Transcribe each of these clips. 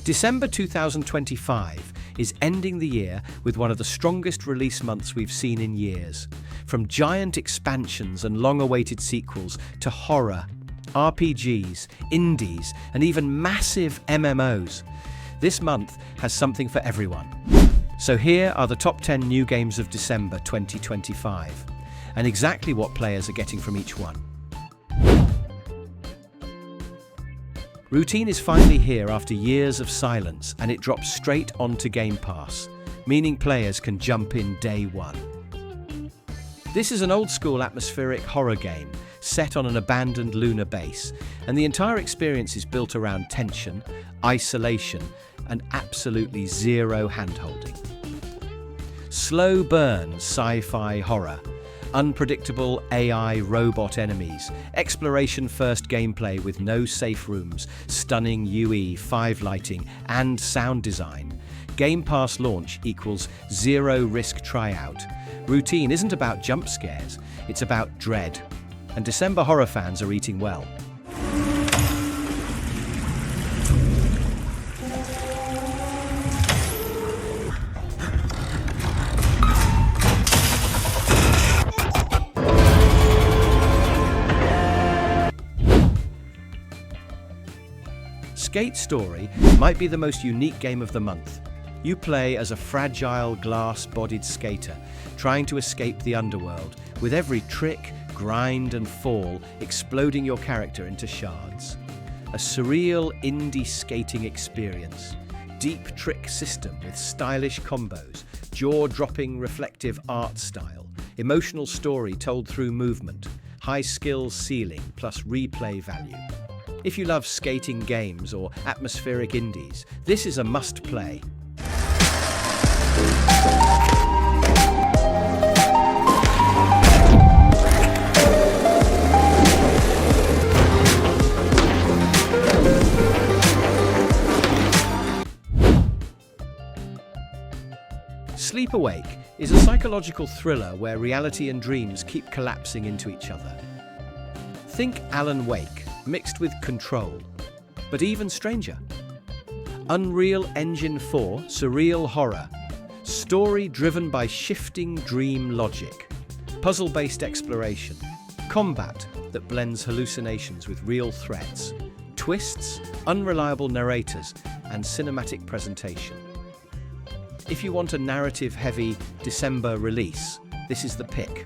December 2025 is ending the year with one of the strongest release months we've seen in years. From giant expansions and long-awaited sequels to horror, RPGs, indies, and even massive MMOs, this month has something for everyone. So here are the top 10 new games of December 2025, and exactly what players are getting from each one. Routine is finally here after years of silence, and it drops straight onto Game Pass, meaning players can jump in day one. This is an old-school atmospheric horror game set on an abandoned lunar base, and the entire experience is built around tension, isolation, and absolutely zero hand-holding. Slow burn sci-fi horror, unpredictable AI robot enemies, exploration-first gameplay with no safe rooms, stunning UE, 5 lighting, and sound design. Game Pass launch equals zero-risk tryout. Routine isn't about jump scares, it's about dread. And December horror fans are eating well. Skate Story might be the most unique game of the month. You play as a fragile, glass-bodied skater, trying to escape the underworld, with every trick, grind and fall exploding your character into shards. A surreal indie skating experience. Deep trick system with stylish combos, jaw-dropping reflective art style, emotional story told through movement, high skills ceiling plus replay value. If you love skating games or atmospheric indies, this is a must-play. Sleep Awake is a psychological thriller where reality and dreams keep collapsing into each other. Think Alan Wake, mixed with Control, but even stranger. Unreal Engine 4 surreal horror, story driven by shifting dream logic, puzzle-based exploration, combat that blends hallucinations with real threats, twists, unreliable narrators, and cinematic presentation. If you want a narrative-heavy December release, this is the pick.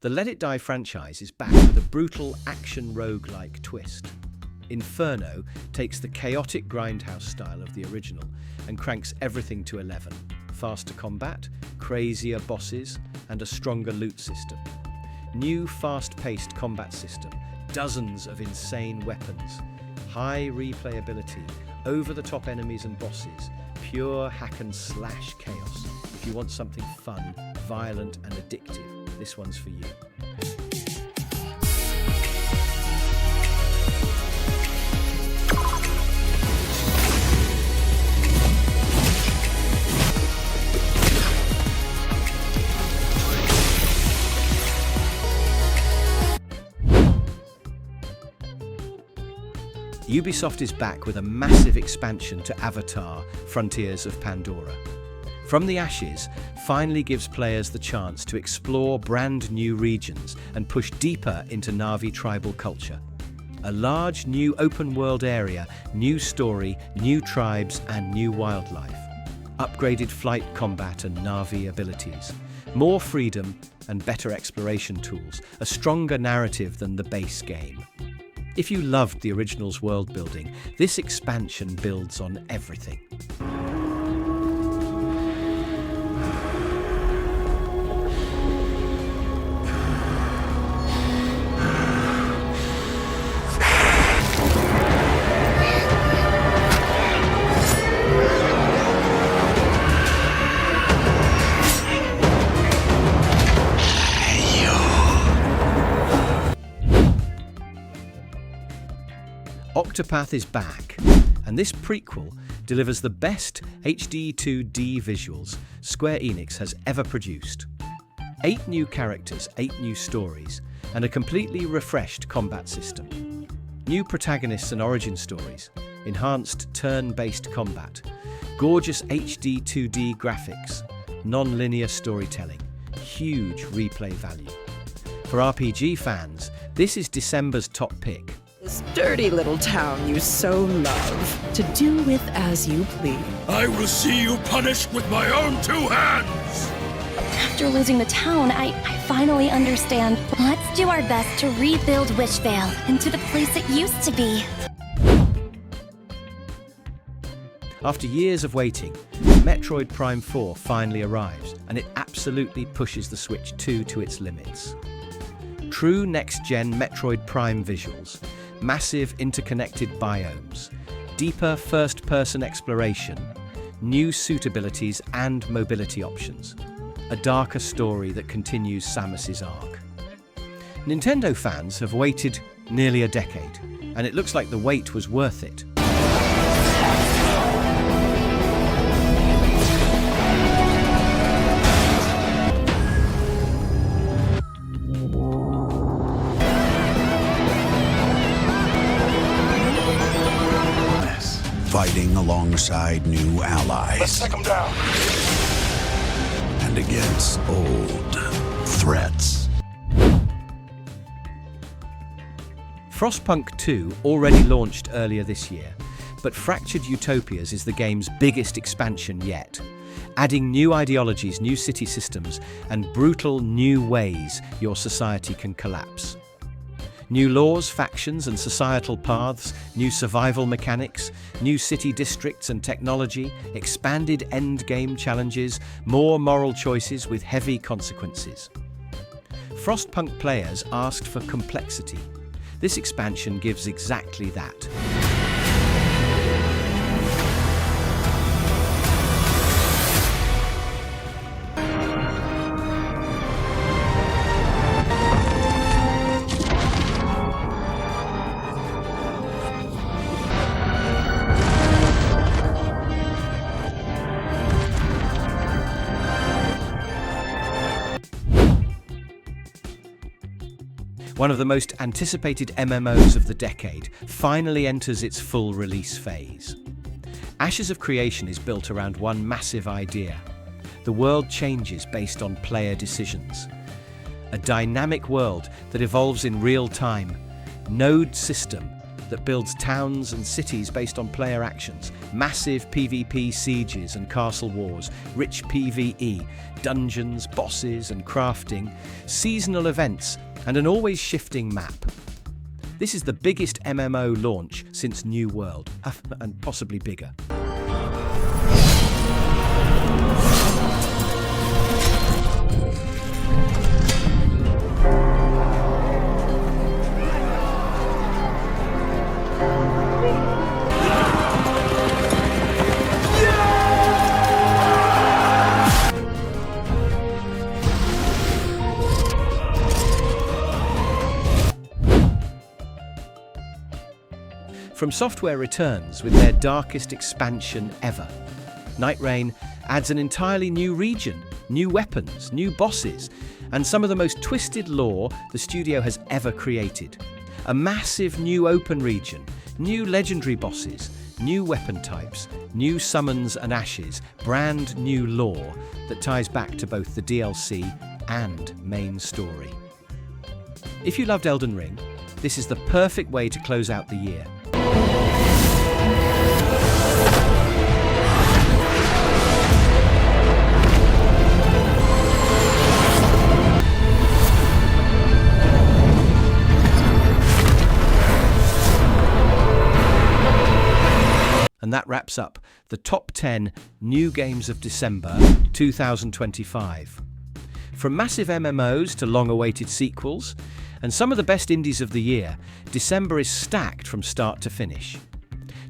The Let It Die franchise is back with a brutal action roguelike twist. Inferno takes the chaotic grindhouse style of the original and cranks everything to 11. Faster combat, crazier bosses, and a stronger loot system. New fast-paced combat system, dozens of insane weapons, high replayability, over-the-top enemies and bosses, pure hack-and-slash chaos. If you want something fun, violent, and addictive, this one's for you. Ubisoft is back with a massive expansion to Avatar: Frontiers of Pandora. From the Ashes finally gives players the chance to explore brand new regions and push deeper into Na'vi tribal culture. A large new open world area, new story, new tribes and new wildlife. Upgraded flight combat and Na'vi abilities. More freedom and better exploration tools. A stronger narrative than the base game. If you loved the original's world building, this expansion builds on everything. Octopath is back, and this prequel delivers the best HD 2D visuals Square Enix has ever produced. 8 new characters, 8 new stories, and a completely refreshed combat system. New protagonists and origin stories, enhanced turn-based combat, gorgeous HD 2D graphics, non-linear storytelling, huge replay value. For RPG fans, this is December's top pick. This dirty little town you so love, to do with as you please. I will see you punished with my own 2 hands! After losing the town, I finally understand. Let's do our best to rebuild Wishvale into the place it used to be. After years of waiting, Metroid Prime 4 finally arrives, and it absolutely pushes the Switch 2 to its limits. True next-gen Metroid Prime visuals, massive interconnected biomes, deeper first-person exploration, new suit abilities and mobility options, a darker story that continues Samus's arc. Nintendo fans have waited nearly a decade, and it looks like the wait was worth it. Fighting alongside new allies. Let's take them down. And against old threats. Frostpunk 2 already launched earlier this year, but Fractured Utopias is the game's biggest expansion yet, adding new ideologies, new city systems, and brutal new ways your society can collapse. New laws, factions, and societal paths, new survival mechanics, new city districts and technology, expanded endgame challenges, more moral choices with heavy consequences. Frostpunk players asked for complexity. This expansion gives exactly that. One of the most anticipated MMOs of the decade finally enters its full release phase. Ashes of Creation is built around one massive idea. The world changes based on player decisions. A dynamic world that evolves in real time. Node system that builds towns and cities based on player actions. Massive PvP sieges and castle wars. Rich PvE, dungeons, bosses and crafting. Seasonal events and an always shifting map. This is the biggest MMO launch since New World, and possibly bigger. From Software returns with their darkest expansion ever. Nightreign adds an entirely new region, new weapons, new bosses, and some of the most twisted lore the studio has ever created. A massive new open region, new legendary bosses, new weapon types, new summons and ashes, brand new lore that ties back to both the DLC and main story. If you loved Elden Ring, this is the perfect way to close out the year. And that wraps up the top 10 new games of December 2025. From massive MMOs to long-awaited sequels, and some of the best indies of the year, December is stacked from start to finish.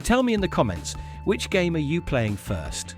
Tell me in the comments, which game are you playing first?